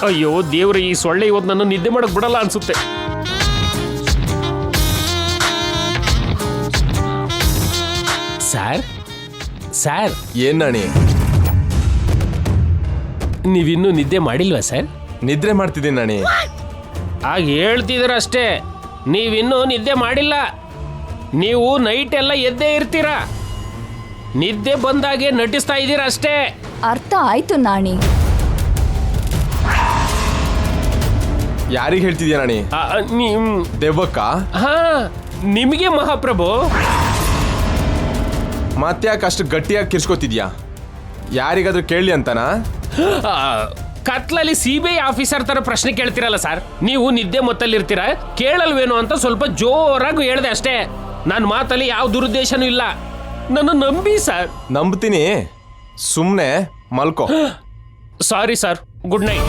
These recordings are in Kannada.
ಅಯ್ಯೋ ದೇವ್ರೆ, ಈ ಸೊಳ್ಳೆ ಇವತ್ತು ನನ್ನ ನಿದ್ದೆ ಮಾಡಕ್ ಬಿಡಲ್ಲ ಅನ್ಸುತ್ತೆ. ಸರ್ ಸರ್, ಏನ್ ನಾಣಿ, ನೀವಿನ್ನೂ ನಿದ್ದೆ ಮಾಡಿಲ್ವಾ ಸರ್? ನಿದ್ರೆ ಮಾಡ್ತಿದ್ದೀನಿ ನಾಣಿ. ಆಗ ಹೇಳ್ತಿದ್ರ ಅಷ್ಟೇ, ನೀವಿನ್ನೂ ನಿದ್ದೆ ಮಾಡಿಲ್ಲ. ನೀವು ನೈಟ್ ಎಲ್ಲ ಎದ್ದೇ ಇರ್ತೀರಾ, ನಿದ್ದೆ ಬಂದಾಗೆ ನಟಿಸ್ತಾ ಇದ್ದೀರಾ ಅಷ್ಟೇ. ಅರ್ಥ ಆಯ್ತು ನಾಣಿ. ಯಾರಿಗೆ ಹೇಳ್ತಿದ್ಯಾ ನಾಣಿ? ದೆವ್ವಕ್ಕ? ಹಾ, ನಿಮಗೆ ಮಹಾಪ್ರಭು. ಮತ್ತ್ಯಾಕೆ ಅಷ್ಟು ಗಟ್ಟಿಯಾಗಿ ಕಿರ್ಸ್ಕೊತಿದ್ಯಾ? ಯಾರಿಗಾದ್ರೂ ಕೇಳಲಿ ಅಂತನಾ? ಕತ್ಲಲ್ಲಿ CBI ಆಫೀಸರ್ ತರ ಪ್ರಶ್ನೆ ಕೇಳ್ತಿರಲ್ಲ ಸರ್, ನೀವು ನಿದ್ದೆ ಮೊತ್ತಲ್ಲಿರ್ತೀರಾ, ಕೇಳಲ್ವೇನೋ ಅಂತ ಸ್ವಲ್ಪ ಜೋರಾಗಿ ಹೇಳ್ದೆ ಅಷ್ಟೇ. ನನ್ನ ಮಾತಲ್ಲಿ ಯಾವ ದುರುದ್ದೇಶನೂ ಇಲ್ಲ, ನನ್ನ ನಂಬಿ ಸರ್. ನಂಬ್ತೀನಿ, ಸುಮ್ಮನೆ ಮಲ್ಕೋ. Sorry sir, good night.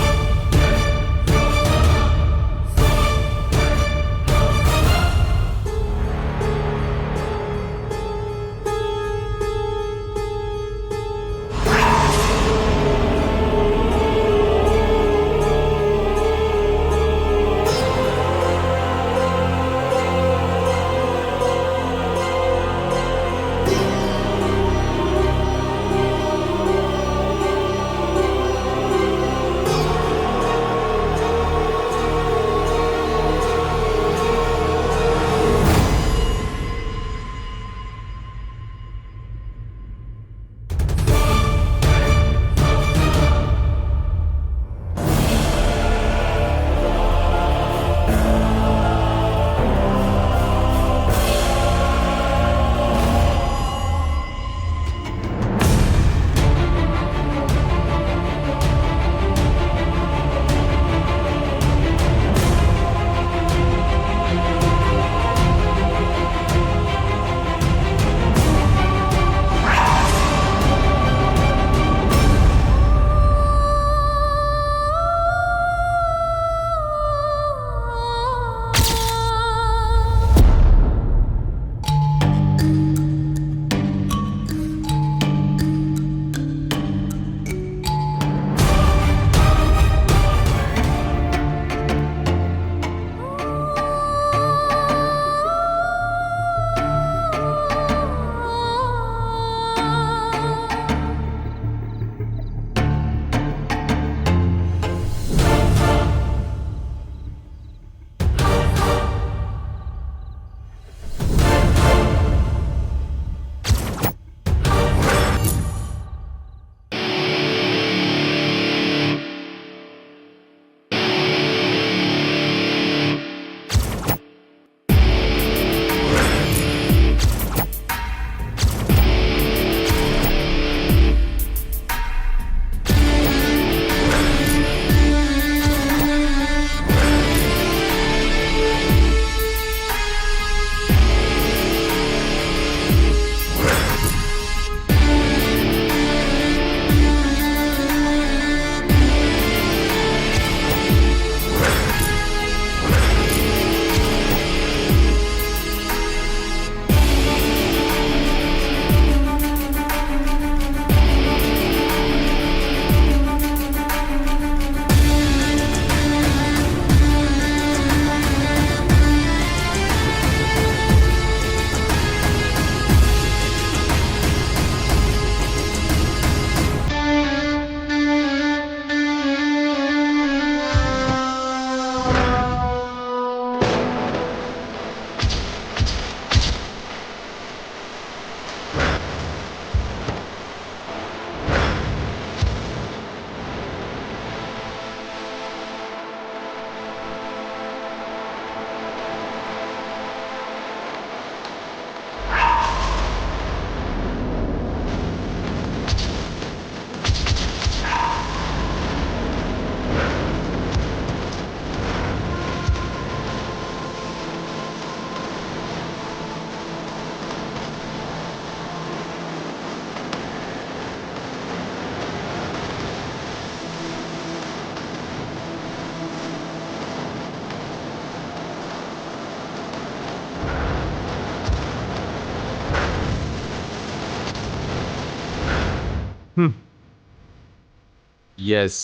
Yes,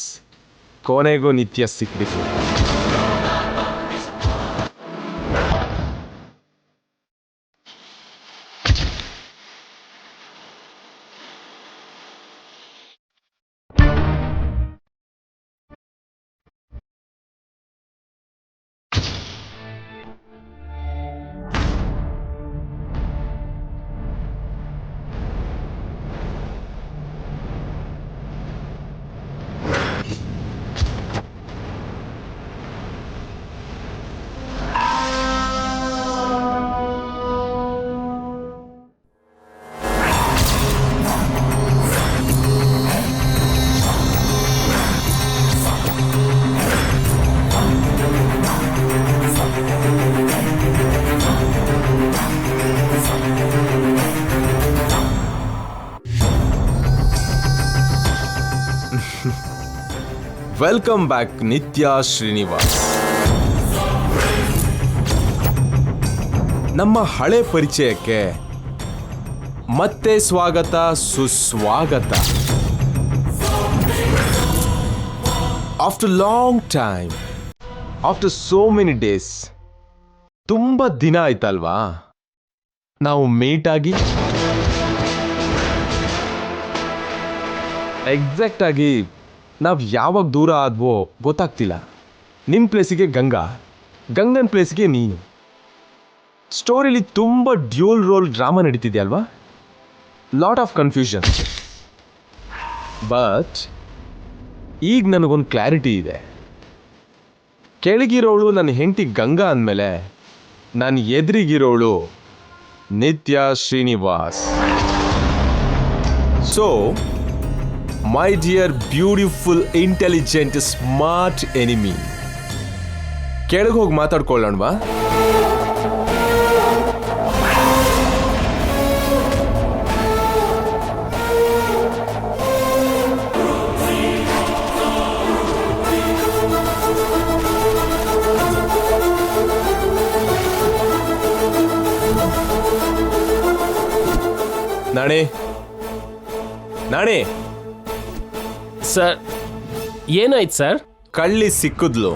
ಕೊನೆಗೂ ನಿತ್ಯ ಸಿಕ್ಬಿಟ್ಟು. ವೆಲ್ಕಮ್ ಬ್ಯಾಕ್ ನಿತ್ಯ ಶ್ರೀನಿವಾಸ್. ನಮ್ಮ ಹಳೆ ಪರಿಚಯಕ್ಕೆ ಮತ್ತೆ ಸ್ವಾಗತ ಸುಸ್ವಾಗತ. After long time, after so many days, ತುಂಬಾ ದಿನ ಆಯ್ತಲ್ವಾ ನಾವು ಮೀಟ್ ಆಗಿ. ಎಕ್ಸಾಕ್ಟ್ ಆಗಿ ನಾವು ಯಾವಾಗ ದೂರ ಆದ್ವೋ ಗೊತ್ತಾಗ್ತಿಲ್ಲ. ನಿಮ್ಮ ಪ್ಲೇಸಿಗೆ ಗಂಗಾ, ಗಂಗನ್ ಪ್ಲೇಸಿಗೆ ನೀನು. ಸ್ಟೋರಿಲಿ ತುಂಬ ಡ್ಯೂಲ್ ರೋಲ್ ಡ್ರಾಮಾ ನಡೀತಿದೆಯಲ್ವಾ? Lot of confusion. ಬಟ್ ಈಗ ನನಗೊಂದು ಕ್ಲಾರಿಟಿ ಇದೆ. ಕೆಳಗಿರೋಳು ನನ್ನ ಹೆಂಡತಿ ಗಂಗಾ ಅಂದಮೇಲೆ ನಾನು ಎದುರಿಗಿರೋಳು ನಿತ್ಯ Srinivas. So my dear beautiful intelligent smart enemy, ಕೆಳಗೆ ಹೋಗಿ ಮಾತಾಡ್ಕೊಳ್ಳೋಣವಾ? ನಾಣೆ ನಾಣೆ, ಸರ್ ಏನಾಯ್ತು ಸರ್? ಕಳ್ಳಿ ಸಿಕ್ಕಿದ್ಲು.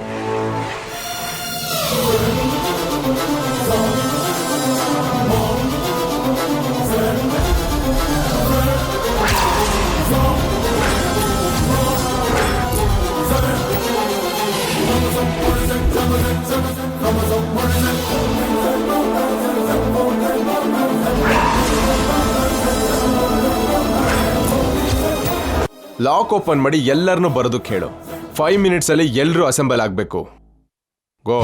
ಲಾಕ್ ಓಪನ್ ಮಾಡಿ ಎಲ್ಲರನ್ನೂ ಬರೋದಕ್ಕೆ ಹೇಳು. 5 minutes ಅಲ್ಲಿ ಎಲ್ಲರೂ ಅಸೆಂಬಲ್ ಆಗಬೇಕು. ಗೋ.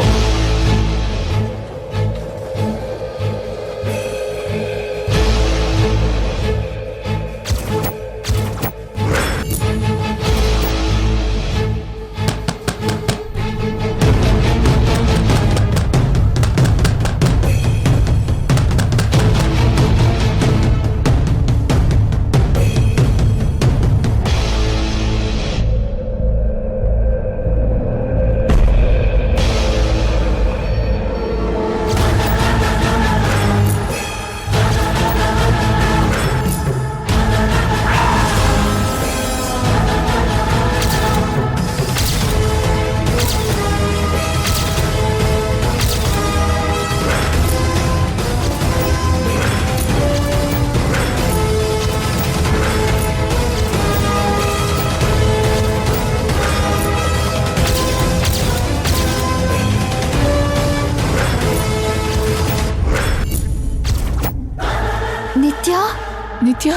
ನಿತ್ಯ,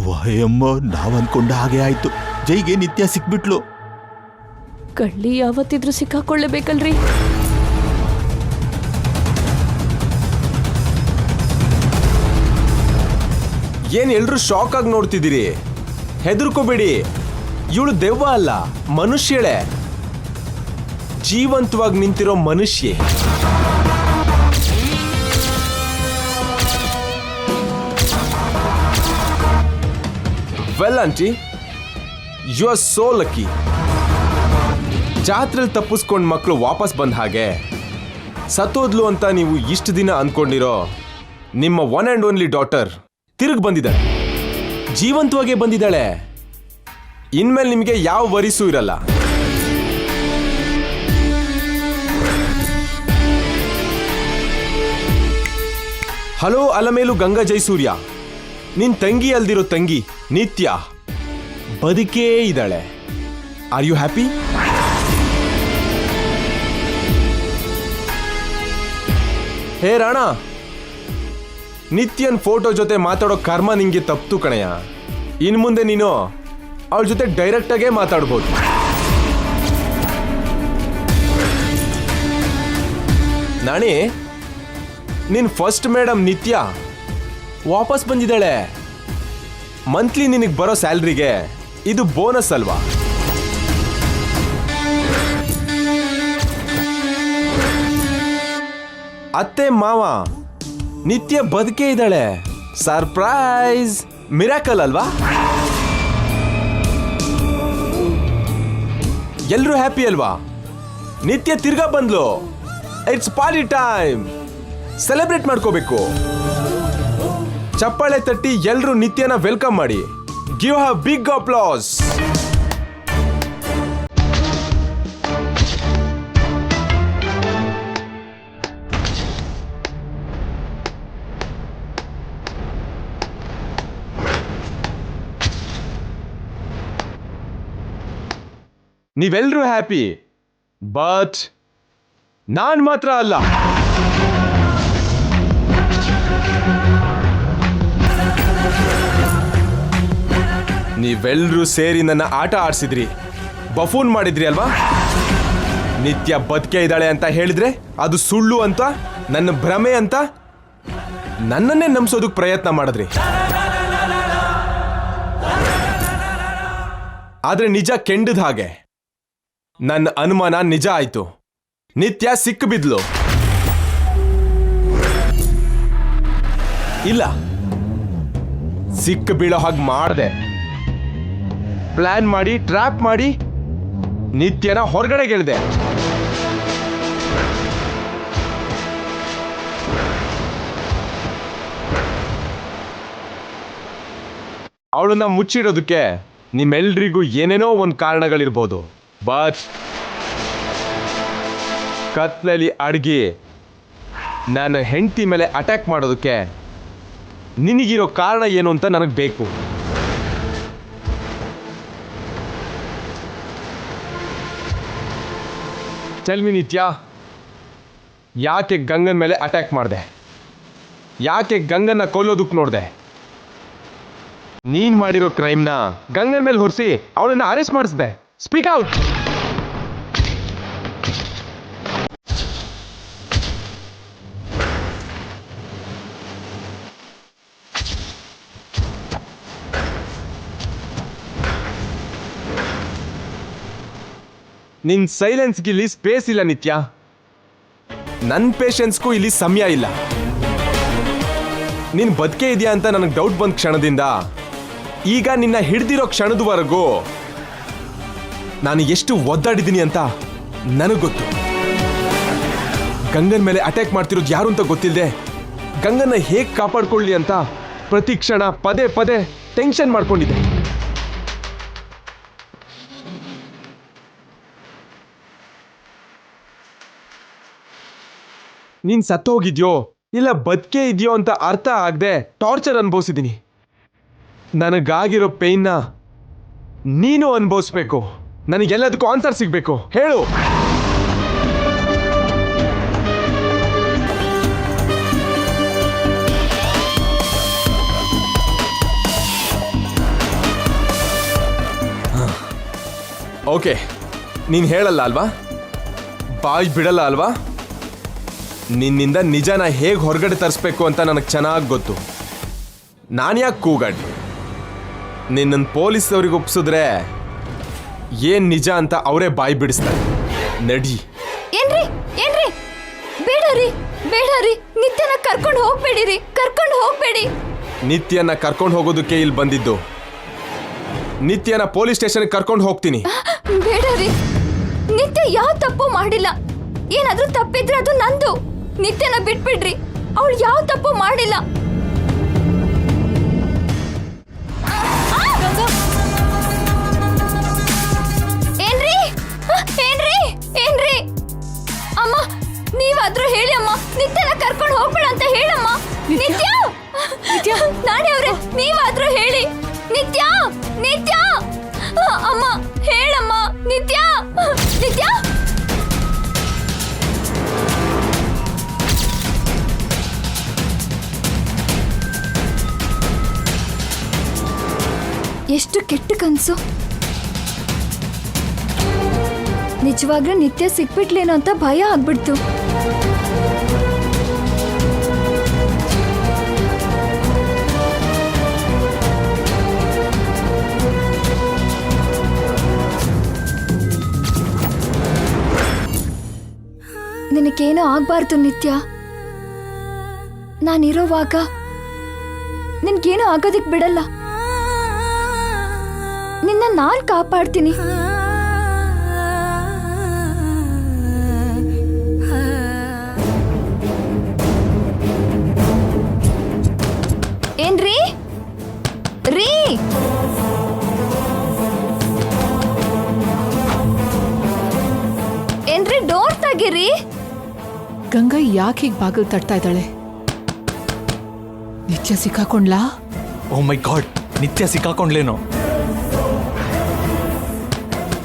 ವಯಮ್ಮ, ನಾವ್ ಅನ್ಕೊಂಡ ಹಾಗೆ ಆಯ್ತು. ಜೈಗೆ ನಿತ್ಯ ಸಿಕ್ಬಿಟ್ಲು. ಕಳ್ಳಿ ಯಾವತ್ತಿದ್ರೂ ಸಿಕ್ಕಾಕೊಳ್ಳೇಬೇಕಲ್ರಿ. ಏನ್ ಎಲ್ರು ಶಾಕ್ ಆಗಿ ನೋಡ್ತಿದ್ದೀರಿ? ಹೆದರ್ಕೋಬೇಡಿ, ಇವಳು ದೆವ್ವ ಅಲ್ಲ, ಮನುಷ್ಯಳೆ. ಜೀವಂತವಾಗಿ ನಿಂತಿರೋ ಮನುಷ್ಯೆ. Well aunty, you are so lucky. ಜಾತ್ರೆಯಲ್ಲಿ ತಪ್ಪಿಸ್ಕೊಂಡ್ ಮಕ್ಕಳು ವಾಪಸ್ ಬಂದ ಹಾಗೆ ಸತ್ತೋದ್ಲು ಅಂತ ನೀವು ಇಷ್ಟು ದಿನ ಅನ್ಕೊಂಡಿರೋ ನಿಮ್ಮ ಒನ್ ಆ್ಯಂಡ್ ಓನ್ಲಿ ಡಾಟರ್ ತಿರುಗಿ ಬಂದಿದ್ದಾಳೆ. ಜೀವಂತವಾಗೇ ಬಂದಿದ್ದಾಳೆ. ಇನ್ಮೇಲೆ ನಿಮಗೆ ಯಾವ ವರಿಸೂ ಇರಲ್ಲ. ಹಲೋ ಅಲಮೇಲು ಗಂಗಾ ಜೈಸೂರ್ಯ, ನಿನ್ ತಂಗಿ ಅಲ್ದಿರೋ ತಂಗಿ ನಿತ್ಯ ಬದುಕೇ ಇದ್ದಾಳೆ. Are you happy? Hey Rana, ನಿತ್ಯನ್ ಫೋಟೋ ಜೊತೆ ಮಾತಾಡೋ ಕರ್ಮ ನಿಂಗೆ ತಪ್ತು ಕಣಯ್ಯ. ಇನ್ ಮುಂದೆ ನೀನು ಅವಳ ಜೊತೆ ಡೈರೆಕ್ಟ್ ಆಗೇ ಮಾತಾಡ್ಬೋದು. ನಾಣಿ, ನಿನ್ ಫಸ್ಟ್ ಮೇಡಮ್ ನಿತ್ಯ ವಾಪಸ್ ಬಂದಿದ್ದಾಳೆ. ಮಂತ್ಲಿ ನಿನಗೆ ಬರೋ ಸ್ಯಾಲ್ರಿಗೆ ಇದು ಬೋನಸ್ ಅಲ್ವಾ? ಅತ್ತೆ ಮಾವ, ನಿತ್ಯ ಬದುಕೇ ಇದ್ದಾಳೆ. ಸರ್ಪ್ರೈಸ್, ಮಿರಾಕಲ್ ಅಲ್ವಾ? ಎಲ್ರೂ ಹ್ಯಾಪಿ ಅಲ್ವಾ? ನಿತ್ಯ ತಿರ್ಗಾ ಬಂದ್ಲು. ಇಟ್ಸ್ ಪಾರ್ಟಿ ಟೈಮ್, ಸೆಲೆಬ್ರೇಟ್ ಮಾಡ್ಕೋಬೇಕು. ಚಪ್ಪಾಳೆ ತಟ್ಟಿ ಎಲ್ರೂ ನಿತ್ಯನ ವೆಲ್ಕಮ್ ಮಾಡಿ. Give her big applause. ನೀವೆಲ್ರೂ ಹ್ಯಾಪಿ, ಬಟ್ ನಾನ್ ಮಾತ್ರ ಅಲ್ಲ. ನೀವೆಲ್ರೂ ಸೇರಿ ನನ್ನ ಆಟ ಆಡ್ಸಿದ್ರಿ, ಬಫೂನ್ ಮಾಡಿದ್ರಿ ಅಲ್ವಾ? ನಿತ್ಯ ಬದುಕೆ ಇದ್ದಾಳೆ ಅಂತ ಹೇಳಿದ್ರೆ ಅದು ಸುಳ್ಳು ಅಂತ, ನನ್ನ ಭ್ರಮೆ ಅಂತ ನನ್ನನ್ನೇ ನಂಬಿಸೋದಕ್ಕೆ ಪ್ರಯತ್ನ ಮಾಡಿದ್ರಿ. ಆದ್ರೆ ನಿಜ ಕೆಂಡದ ಹಾಗೆ. ನನ್ನ ಅನುಮಾನ ನಿಜ ಆಯ್ತು. ನಿತ್ಯ ಸಿಕ್ಕು ಬಿದ್ಲು. ಇಲ್ಲ, ಸಿಕ್ಕು ಬೀಳೋ ಹಾಗೆ ಮಾಡ್ದೆ. ಪ್ಲಾನ್ ಮಾಡಿ, ಟ್ರ್ಯಾಪ್ ಮಾಡಿ ನಿತ್ಯನ ಹೊರಗಡೆ ಗೆಳ್ದೆ. ಅವಳನ್ನ ಮುಚ್ಚಿಡೋದಕ್ಕೆ ನಿಮ್ಮೆಲ್ರಿಗೂ ಏನೇನೋ ಒಂದು ಕಾರಣಗಳಿರ್ಬೋದು, ಬಟ್ ಕತ್ಲಲ್ಲಿ ಅಡ್ಗಿ ನನ್ನ ಹೆಂಡತಿ ಮೇಲೆ ಅಟ್ಯಾಕ್ ಮಾಡೋದಕ್ಕೆ ನಿನಗಿರೋ ಕಾರಣ ಏನು ಅಂತ ನನಗೆ ಬೇಕು. ಟೆಲ್ ಮಿ ನಿತ್ಯ, ಯಾಕೆ ಗಂಗನ್ ಮೇಲೆ ಅಟ್ಯಾಕ್ ಮಾಡಿದೆ? ಯಾಕೆ ಗಂಗನ್ನ ಕೊಲ್ಲೋದಕ್ಕೆ ನೋಡಿದೆ? ನೀನ್ ಮಾಡಿರೋ ಕ್ರೈಮ್ನ ಗಂಗನ್ ಮೇಲೆ ಹೊರಿಸಿ ಅವಳನ್ನ ಅರೆಸ್ಟ್ ಮಾಡಿಸಿದೆ. Speak out. ನಿನ್ ಸೈಲೆನ್ಸ್ಗೆ ಇಲ್ಲಿ ಸ್ಪೇಸ್ ಇಲ್ಲ ನಿತ್ಯ. ನನ್ನ ಪೇಷನ್ಸ್ಗೂ ಇಲ್ಲಿ ಸಮಯ ಇಲ್ಲ. ನೀನ್ ಬದುಕೆ ಇದೆಯಾ ಅಂತ ನನಗೆ ಡೌಟ್ ಬಂದ ಕ್ಷಣದಿಂದ ಈಗ ನಿನ್ನ ಹಿಡ್ದಿರೋ ಕ್ಷಣದವರೆಗೂ ನಾನು ಎಷ್ಟು ಒದ್ದಾಡಿದ್ದೀನಿ ಅಂತ ನನಗೆ ಗೊತ್ತು. ಗಂಗನ್ ಮೇಲೆ ಅಟ್ಯಾಕ್ ಮಾಡ್ತಿರೋದು ಯಾರು ಅಂತ ಗೊತ್ತಿಲ್ಲದೆ ಗಂಗನ್ನ ಹೇಗೆ ಕಾಪಾಡ್ಕೊಳ್ಳಿ ಅಂತ ಪ್ರತಿ ಕ್ಷಣ ಪದೇ ಪದೇ ಟೆನ್ಷನ್ ಮಾಡ್ಕೊಂಡಿದ್ದೆ. ನೀನ್ ಸತ್ತೋಗಿದ್ಯೋ ಇಲ್ಲ ಬದುಕೆ ಇದೆಯೋ ಅಂತ ಅರ್ಥ ಆಗದೆ ಟಾರ್ಚರ್ ಅನುಭವಿಸಿದ್ದೀನಿ. ನನಗಾಗಿರೋ ಪೇಯ್ನ ನೀನು ಅನುಭವಿಸ್ಬೇಕು. ನನಗೆಲ್ಲದಕ್ಕೂ ಆನ್ಸರ್ ಸಿಗ್ಬೇಕು. ಹೇಳು. ಓಕೆ, ನೀನು ಹೇಳಲ್ಲ ಅಲ್ವಾ? ಬಾಯ್ ಬಿಡಲ್ಲ ಅಲ್ವಾ? ನಿನ್ನಿಂದ ನಿಜನ ಹೇಗೆ ಹೊರಗಡೆ ತರಿಸ್ಬೇಕು ಅಂತ ನನಗೆ ಚೆನ್ನಾಗಿ ಗೊತ್ತು. ನಾನು ಯಾಕೆ ಕೂಗಾಡ್ಲಿ? ನಿನ್ನನ್ನು ಪೊಲೀಸವ್ರಿಗೆ ಒಪ್ಸಿದ್ರೆ ಏನ್ ನಿಜ ಅಂತ ಅವರೇ ಬಾಯಿ ಬಿಡಿಸ್ತಾರೆ. ನಡಿ. ಏನ್ರಿ ಏನ್ರಿ? ಬೇಡ ರೀ, ಬೇಡ ರೀ, ನಿತ್ಯನ ಕರ್ಕೊಂಡು ಹೋಗ್ಬೇಡಿರಿ, ಕರ್ಕೊಂಡು ಹೋಗ್ಬೇಡಿ. ನಿತ್ಯನ ಕರ್ಕೊಂಡು ಹೋಗೋದಕ್ಕೆ ಇಲ್ಲಿ ಬಂದಿದ್ದು. ನಿತ್ಯನ ಪೊಲೀಸ್ ಸ್ಟೇಷನ್ಗೆ ಕರ್ಕೊಂಡು ಹೋಗ್ತೀನಿ. ಬೇಡ ರೀ, ನಿತ್ಯ ಯಾವ ತಪ್ಪು ಮಾಡಿಲ್ಲ. ಏನಾದ್ರೂ ತಪ್ಪಿದ್ರೆ ಅದು ನಂದು. ನಿತ್ಯನ ಬಿಟ್ಬಿಡ್ರಿ, ಅವಳು ಯಾವ ತಪ್ಪು ಮಾಡಿಲ್ಲ. ಏನ್ರಿ ಅಮ್ಮ, ನೀವಾದ್ರೂ ಹೇಳಿ ಅಮ್ಮ, ನಿತ್ಯನ ಕರ್ಕೊಂಡು ಹೋಗ್ಬೇಡ ಅಂತ ಹೇಳಮ್ಮ. ನಿತ್ಯ ನಿತ್ಯ ನಾಣಿ ಅವ್ರೆ, ನೀವಾದ್ರೂ ಹೇಳಿ. ನಿತ್ಯ ನಿತ್ಯ ಅಮ್ಮ ಹೇಳಮ್ಮ. ನಿತ್ಯ ನಿತ್ಯ ಎಷ್ಟು ಕೆಟ್ಟ ಕನ್ಸು. ನಿಜವಾಗ್ಲೂ ನಿತ್ಯ ಸಿಕ್ಬಿಟ್ಲೇನೋ ಅಂತ ಭಯ ಆಗ್ಬಿಡ್ತು. ನಿನಗೇನೋ ಆಗ್ಬಾರ್ದು ನಿತ್ಯ. ನಾನಿರೋವಾಗ ನಿನ್ಗೇನೋ ಆಗೋದಿಕ್ ಬಿಡಲ್ಲ. ನಿನ್ನ ನಾನ್ ಕಾಪಾಡ್ತೀನಿ. ಏನ್ರಿ ರೀ, ಏನ್ರಿ ಡೋರ್ ತೆಗೀರಿ. ಗಂಗಾ ಯಾಕೆ ಹೀಗೆ ಬಾಗಿಲು ತಟ್ತಾ ಇದ್ದಾಳೆ? ನಿತ್ಯ ಸಿಕ್ಕಾಕೊಂಡ್ಲಾ? ಓ ಮೈ ಗಾಡ್, ನಿತ್ಯ ಸಿಕ್ಕಾಕೊಂಡ್ಲೇನೋ?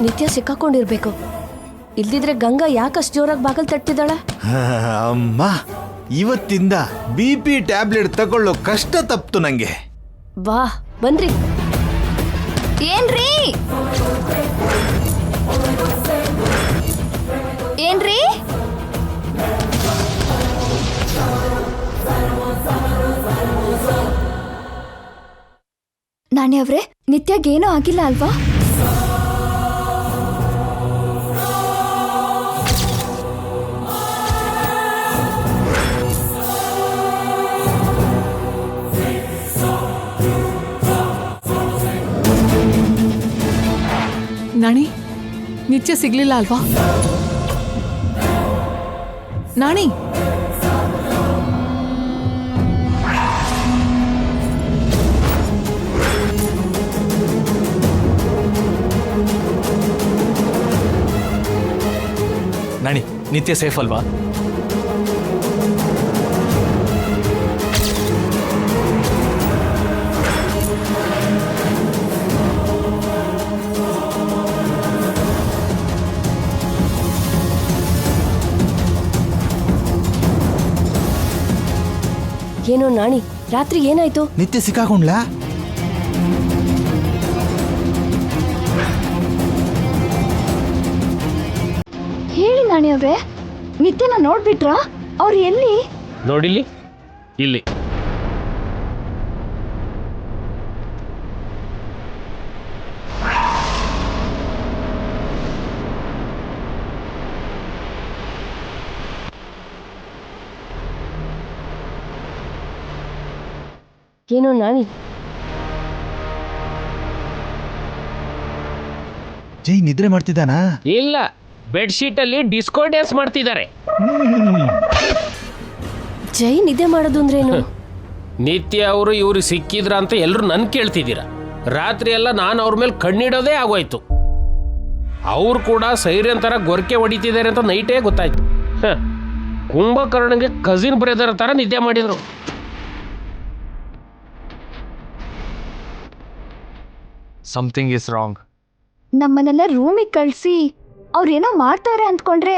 ನಿತ್ಯ ಸಿಕ್ಕಾಕೊಂಡಿರ್ಬೇಕು. ಇಲ್ದಿದ್ರೆ ಗಂಗಾ ಯಾಕಷ್ಟು ಜೋರಾಗಿ ಬಾಗಿಲು ತಟ್ಟಿದ್ದಾಳೆ? ಅಮ್ಮ, ಇವತ್ತಿಂದ BP ಟ್ಯಾಬ್ಲೆಟ್ ತಗೊಳ್ಳೋ ಕಷ್ಟ ತಪ್ತು ನಂಗೆ. ವಾ ಬನ್ರಿ. ಏನ್ರಿ ಏನ್ರಿ ನಾಣಿ ಅವ್ರೆ, ನಿತ್ಯಗೇನೂ ಆಗಿಲ್ಲ ಅಲ್ವಾ? ನಾಣಿ, ನಿತ್ಯ ಸಿಗ್ಲಿಲ್ಲ ಅಲ್ವಾ? ನಾಣಿ, ನಾಣಿ, ನಿತ್ಯ ಸೇಫ್ ಅಲ್ವಾ? ಏನೋ ನಾಣಿ, ರಾತ್ರಿ ಏನಾಯ್ತು? ನಿತ್ಯ ಸಿಕ್ಕಾಕೊಂಡ್ಲಾ? ಹೇಳಿ ನಾಣಿ ಅವ್ರೆ, ನಿತ್ಯನ ನೋಡ್ಬಿಟ್ರಾ? ಅವ್ರು ಎಲ್ಲಿ? ನೋಡಿಲಿ, ಇಲ್ಲಿ. ಏನೋ ನಾಣಿ, ಜೈ ನಿದ್ರೆ ಮಾಡ್ತಿದ್ದಾನಾ? ಇಲ್ಲ, ಬೆಡ್ಶೀಟ್ ಅಲ್ಲಿ ಡಿಸ್ಕೋ ಡ್ಯಾನ್ಸ್ ಮಾಡ್ತಿದ್ದಾರೆ. ಜೈ ನಿದ್ದೆ ಮಾಡೋದು ಅಂದ್ರೇನು? ನಿತ್ಯ ಅವರು ಇವ್ರು ಸಿಕ್ಕಿದ್ರ ಅಂತ ಎಲ್ಲರೂ ನನ್ ಕೇಳ್ತಿದ್ದೀರಾ. ರಾತ್ರಿ ಎಲ್ಲ ನಾನು ಅವ್ರ ಮೇಲೆ ಕಣ್ಣಿಡೋದೇ ಆಗೋಯ್ತು. ಅವ್ರು ಕೂಡ ಸೈರನ್ ತರ ಗೊರಕೆ ಹೊಡಿತಿದ್ದಾರೆ ಅಂತ ನೈಟೇ ಗೊತ್ತಾಯ್ತು. ಕುಂಭಕರ್ಣಗೆ ಕಸಿನ್ ಬ್ರದರ್ ತರ ನಿದ್ದೆ ಮಾಡಿದ್ರು. Something is wrong. ನಮ್ಮನ್ನೆಲ್ಲ ರೂಮಿಗೆ ಕಳ್ಸಿ ಅವ್ರೇನೋ ಮಾಡ್ತಾರೆ ಅಂದ್ಕೊಂಡ್ರೆ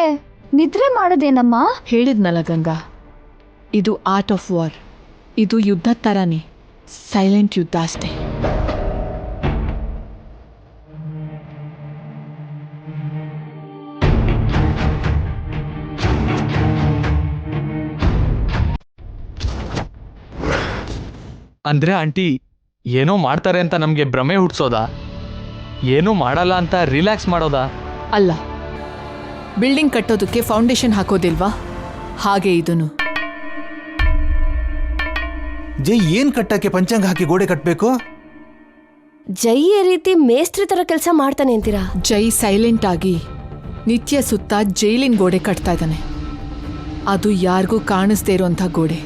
ನಿದ್ರೆ ಮಾಡೋದೇನಮ್ಮ? ಹೇಳಿದ್ನಲ್ಲ ಗಂಗಾ, ಇದು ಆರ್ಟ್ ಆಫ್ ವಾರ್. ಇದು ಯುದ್ಧ ಥರನೇ, ಸೈಲೆಂಟ್ ಯುದ್ಧ ಅಷ್ಟೇ. ಅಂದ್ರೆ ಆಂಟಿ, ಏನೋ ಮಾಡ್ತಾರೆ ಅಂತ ನಮಗೆ ಭ್ರಮೆ ಹುಟ್ಸೋದಾ? ಏನೂ ಮಾಡಲ್ಲ ಅಂತ ರಿಲ್ಯಾಕ್ಸ್ ಮಾಡೋದಾ? ಅಲ್ಲ, ಬಿಲ್ಡಿಂಗ್ ಕಟ್ಟೋದಕ್ಕೆ ಫೌಂಡೇಶನ್ ಹಾಕೋದಿಲ್ವಾ, ಹಾಗೆ ಇದನ್ನು. ಜೈ ಏನ್ ಕಟ್ಟಕ್ಕೆ ಪಂಚಾಂಗ ಹಾಕಿ ಗೋಡೆ ಕಟ್ಟಬೇಕು? ಜೈ ಈ ರೀತಿ ಮೇಸ್ತ್ರಿ ತರ ಕೆಲಸ ಮಾಡ್ತಾನೆ ಅಂತೀರಾ? ಜೈ ಸೈಲೆಂಟ್ ಆಗಿ ನಿತ್ಯ ಸುತ್ತ ಜೈಲಿನ ಗೋಡೆ ಕಟ್ತಾ ಇದ್ದಾನೆ. ಅದು ಯಾರಿಗೂ ಕಾಣಿಸ್ದೇ ಇರೋಂಥ ಗೋಡೆ,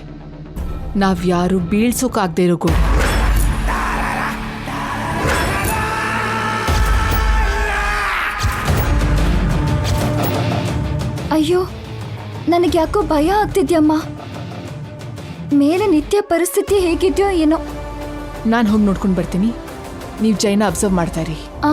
ನಾವ್ಯಾರು ಬೀಳ್ಸೋಕಾಗದೇ ಇರೋ ಗೋಡೆ. ಅಯ್ಯೋ ನನಗೆ ಯಾಕೋ ಭಯ ಆಗ್ತಿದ್ಯಮ್ಮ. ಮೇಲೆ ನಿತ್ಯ ಪರಿಸ್ಥಿತಿ ಹೇಗಿದ್ಯೋ ಏನೋ. ನಾನು ಹೋಗಿ ನೋಡ್ಕೊಂಡು ಬರ್ತೀನಿ, ನೀವು ಜೈನ ಅಬ್ಸರ್ವ್ ಮಾಡ್ತಾ ಇರಿ. ಆ